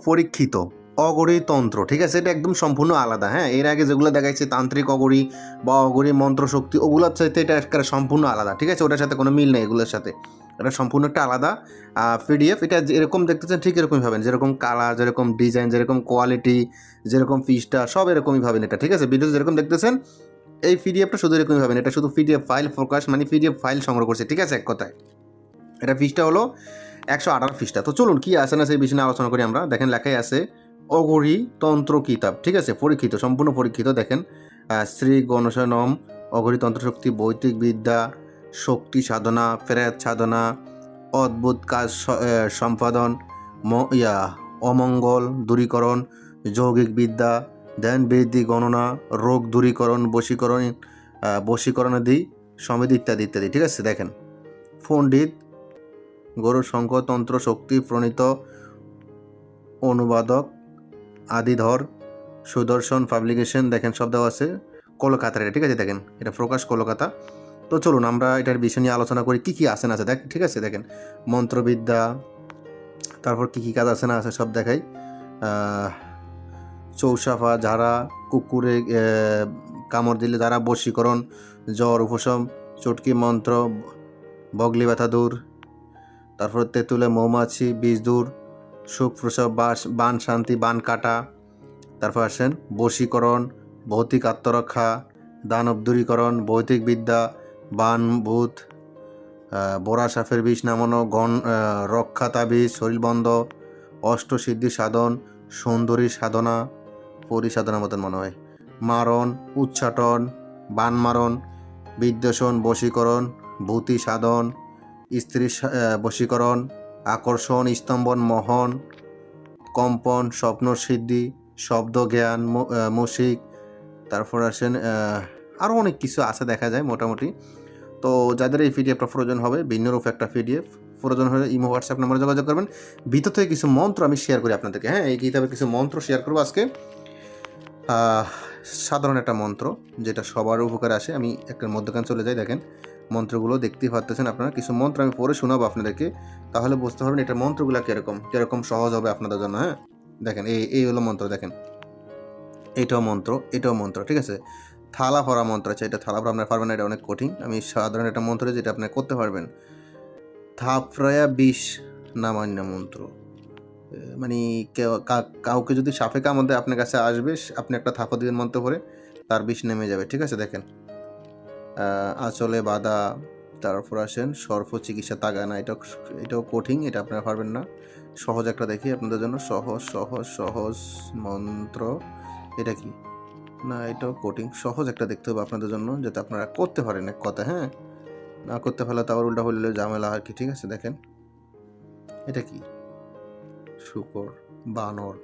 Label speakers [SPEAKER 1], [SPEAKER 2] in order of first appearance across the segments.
[SPEAKER 1] পরীক্ষিত অঘরী তন্ত্র, ঠিক আছে? এটা একদম সম্পূর্ণ আলাদা। হ্যাঁ, এর আগে যেগুলো দেখাইছে তান্ত্রিক অঘরী বা অঘরী মন্ত্রশক্তি, ওগুলোর চাইতে এটা একটা সম্পূর্ণ আলাদা, ঠিক আছে? ওটার সাথে কোনো মিল নেই এগুলোর সাথে। এটা সম্পূর্ণ একটা আলাদা পিডিএফ। এটা যেরকম দেখতেছেন ঠিক এরকমই পাবেন, যেরকম কালার, যেরকম ডিজাইন, যেরকম কোয়ালিটি, যেরকম ফিসটা, সব এরকমই পাবেন এটা, ঠিক আছে? ভিডিও যেরকম দেখতেছেন এই পিডিএফটা শুধু এরকমই পাবেন। এটা শুধু পিডিএফ ফাইল ফোকাস, মানে পিডিএফ ফাইল সংগ্রহ করছে, ঠিক আছে? এক কথায় এটা ফিসটা হলো 118 পৃষ্ঠা। তো চলুন কি আছে না সেই বিষয়ে আলোচনা করি আমরা। দেখেন লেখাই আছে অঘরী তন্ত্র কিতাব, ঠিক আছে? পরীক্ষিত, সম্পূর্ণ পরীক্ষিত। দেখেন শ্রী গণেশনম অঘরী তন্ত্রশক্তি, বৈদিক বিদ্যা, শক্তি সাধনা, প্রেত সাধনা, অদ্ভুত কাজ সম্পাদন, অমঙ্গল দূরীকরণ, যৌগিক বিদ্যা, ধ্যান বৃদ্ধি, গণনা, রোগ দূরীকরণ, বশীকরণাদি, সমিতি ইত্যাদি ইত্যাদি, ঠিক আছে? দেখেন পণ্ডিত গৌরশঙ্খ তন্ত্র শক্তি প্রণীত, অনুবাদক আদিধর সুদর্শন পাবলিকেশন, দেখেন সব দেওয়া আছে কলকাতার এটা, ঠিক আছে? দেখেন এটা প্রকাশ কলকাতা। তো চলুন আমরা এটার বিষয় নিয়ে আলোচনা করি, কী কী আছে না আছে দেখ, ঠিক আছে? দেখেন মন্ত্রবিদ্যা, তারপর কী কী কাজ আছে না আছে সব দেখাই। চৌসাফা, যারা কুকুরে কামড় দিলে যারা, বশীকরণ, জ্বর উপশম, চটকি মন্ত্র, বগলি ব্যথা দূর, তারপর তেঁতুলে মৌমাছি বীজ দূর, সুখ প্রসব, বান শান্তি, বান কাটা, তারপর আসেন বশীকরণ, ভৌতিক আত্মরক্ষা, দানব দূরীকরণ, ভৌতিক বিদ্যা, বান ভূত, বোরা সাপের বিষ নামানো, রক্ষা তাবিজ, শরীরবন্ধ, অষ্টসিদ্ধি সাধন, সুন্দরী সাধনা, পরিসাধনার মতন মনে হয়, মারণ, উচ্চাটন, বান মারণ, বিদ্বেষণ, বশীকরণ, ভূতি সাধন, স্ত্রী বশীকরণ, আকর্ষণ, স্তম্ভন, মোহন, কম্পন, স্বপ্ন সিদ্ধি, শব্দ জ্ঞান, মুশিক, তারপর আসেন আরও অনেক কিছু আছে দেখা যায় মোটামুটি। তো যাদের এই পিডিএফটা প্রয়োজন হবে, ভিন্নরূপ একটা পিডিএফ প্রয়োজন হলে ইমো হোয়াটসঅ্যাপ নম্বরে যোগাযোগ করবেন। ভিতর থেকে কিছু মন্ত্র আমি শেয়ার করি আপনাদেরকে। হ্যাঁ, এই কিতাবের কিছু মন্ত্র শেয়ার করবো আজকে। সাধারণ একটা মন্ত্র যেটা সবার উপকারে আসে। আমি একটা মধ্যখান চলে যাই। দেখেন মন্ত্রগুলো দেখতেই পাচ্ছেন আপনারা। কিছু মন্ত্র আমি পড়ে শোনাবো আপনাদেরকে, তাহলে বুঝতে পারবেন এটা মন্ত্রগুলো কীরকম সহজ হবে আপনাদের জন্য। হ্যাঁ, দেখেন এই হলো মন্ত্র। দেখেন এটাও মন্ত্র, ঠিক আছে? থালা ভরা মন্ত্র আছে। এটা থালা ভরা আপনারা পারবেন না, এটা অনেক কঠিন। আমি সাধারণ একটা মন্ত্র যেটা আপনারা করতে পারবেন। থাপড়ায়া বিষ নামান্য মন্ত্র, মানে কাউকে যদি সাপে কামড় দেয় আপনার কাছে আসবে, আপনি একটা থাপা দিবেন মন্ত্র করে, তার বিষ নেমে যাবে, ঠিক আছে? দেখেন আঁচলে বাঁধা, তারপর আসেন সর্প চিকিৎসা তাগানা, এটাও কঠিন, এটা আপনারা পারবেন না। সহজ একটা দেখি আপনাদের জন্য, সহজ মন্ত্র। এটা কি না, এটাও কঠিন। সহজ একটা দেখতে হবে আপনাদের জন্য, যাতে আপনারা করতে পারেন এক কথা। হ্যাঁ, না করতে পারলে তো আবার উল্টা হলে ঝামেলা আর কি, ঠিক আছে? দেখেন এটা কি, শুকর, বানর,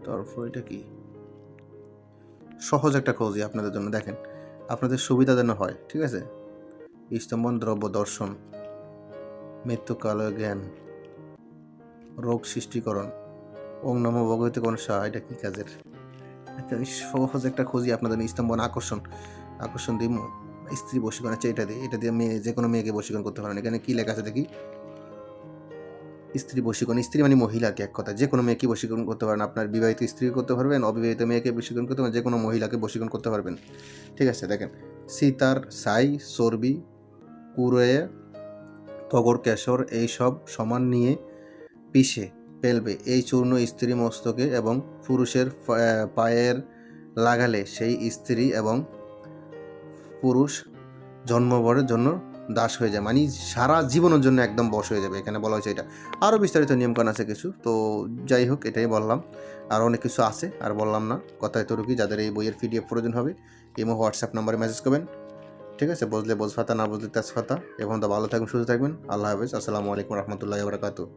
[SPEAKER 1] তারপর এটা কি, সহজ একটা খোঁজই আপনাদের জন্য। দেখেন আপনাদের সুবিধা যেন হয়, ঠিক আছে? স্তম্ভন দ্রব্য দর্শন, মৃত্যুকাল জ্ঞান, রোগ সৃষ্টিকরণ, ওং নমো ভগবতে গণেশা। এটা কি কাজের? একটা সহজ একটা খুঁজি আপনাদের। স্তম্ভন আকর্ষণ দিয়ে স্ত্রী বশীকরণ আছে। এটা দিয়ে মেয়ে, যে কোনো মেয়েকে বশীকরণ করতে পারেন। এখানে কি লেখা আছে দেখি, স্ত্রী বশীকরণ, স্ত্রী মানে মহিলাকে, এক কথা যে কোনো মেয়েকে বশীকরণ করতে পারেন। আপনার বিবাহিত স্ত্রী করতে পারবেন, অবিবাহিত মেয়েকে বশীকরণ করতে পারবেন, যে কোনো মহিলাকে বশীকরণ করতে পারবেন, ঠিক আছে? দেখেন সীতার ছাই, চর্বি, কুড়ে, তগর, কেশর এইসব সমান নিয়ে পিষে ফেলবে। এই চূর্ণ স্ত্রী মস্তকে এবং পুরুষের পায়ের লাগালে সেই স্ত্রী এবং পুরুষ জন্মভরের জন্য দাস হয়ে যায়, মানে সারা জীবনের জন্য একদম বশ হয়ে যাবে। এখানে বলা হয়েছে এটা। আরও বিস্তারিত নিয়মকানুন আছে কিছু, তো যাই হোক এটাই বললাম। আর অনেক কিছু আছে, আর বললাম না। কথায় তরুকি, যাদের এই বইয়ের পিডিএফ প্রয়োজন হবে ইমো হোয়াটসঅ্যাপ নাম্বারে মেসেজ করবেন, ঠিক আছে? বুঝলে বোঝফাতা, না বুঝলে তেজফাতা। এবং তো ভালো থাকবেন, সুস্থ থাকবেন। আল্লাহ হাফেজ। আসসালামু আলাইকুম রহমতুল্লাহি ওয়া বারাকাতুহু।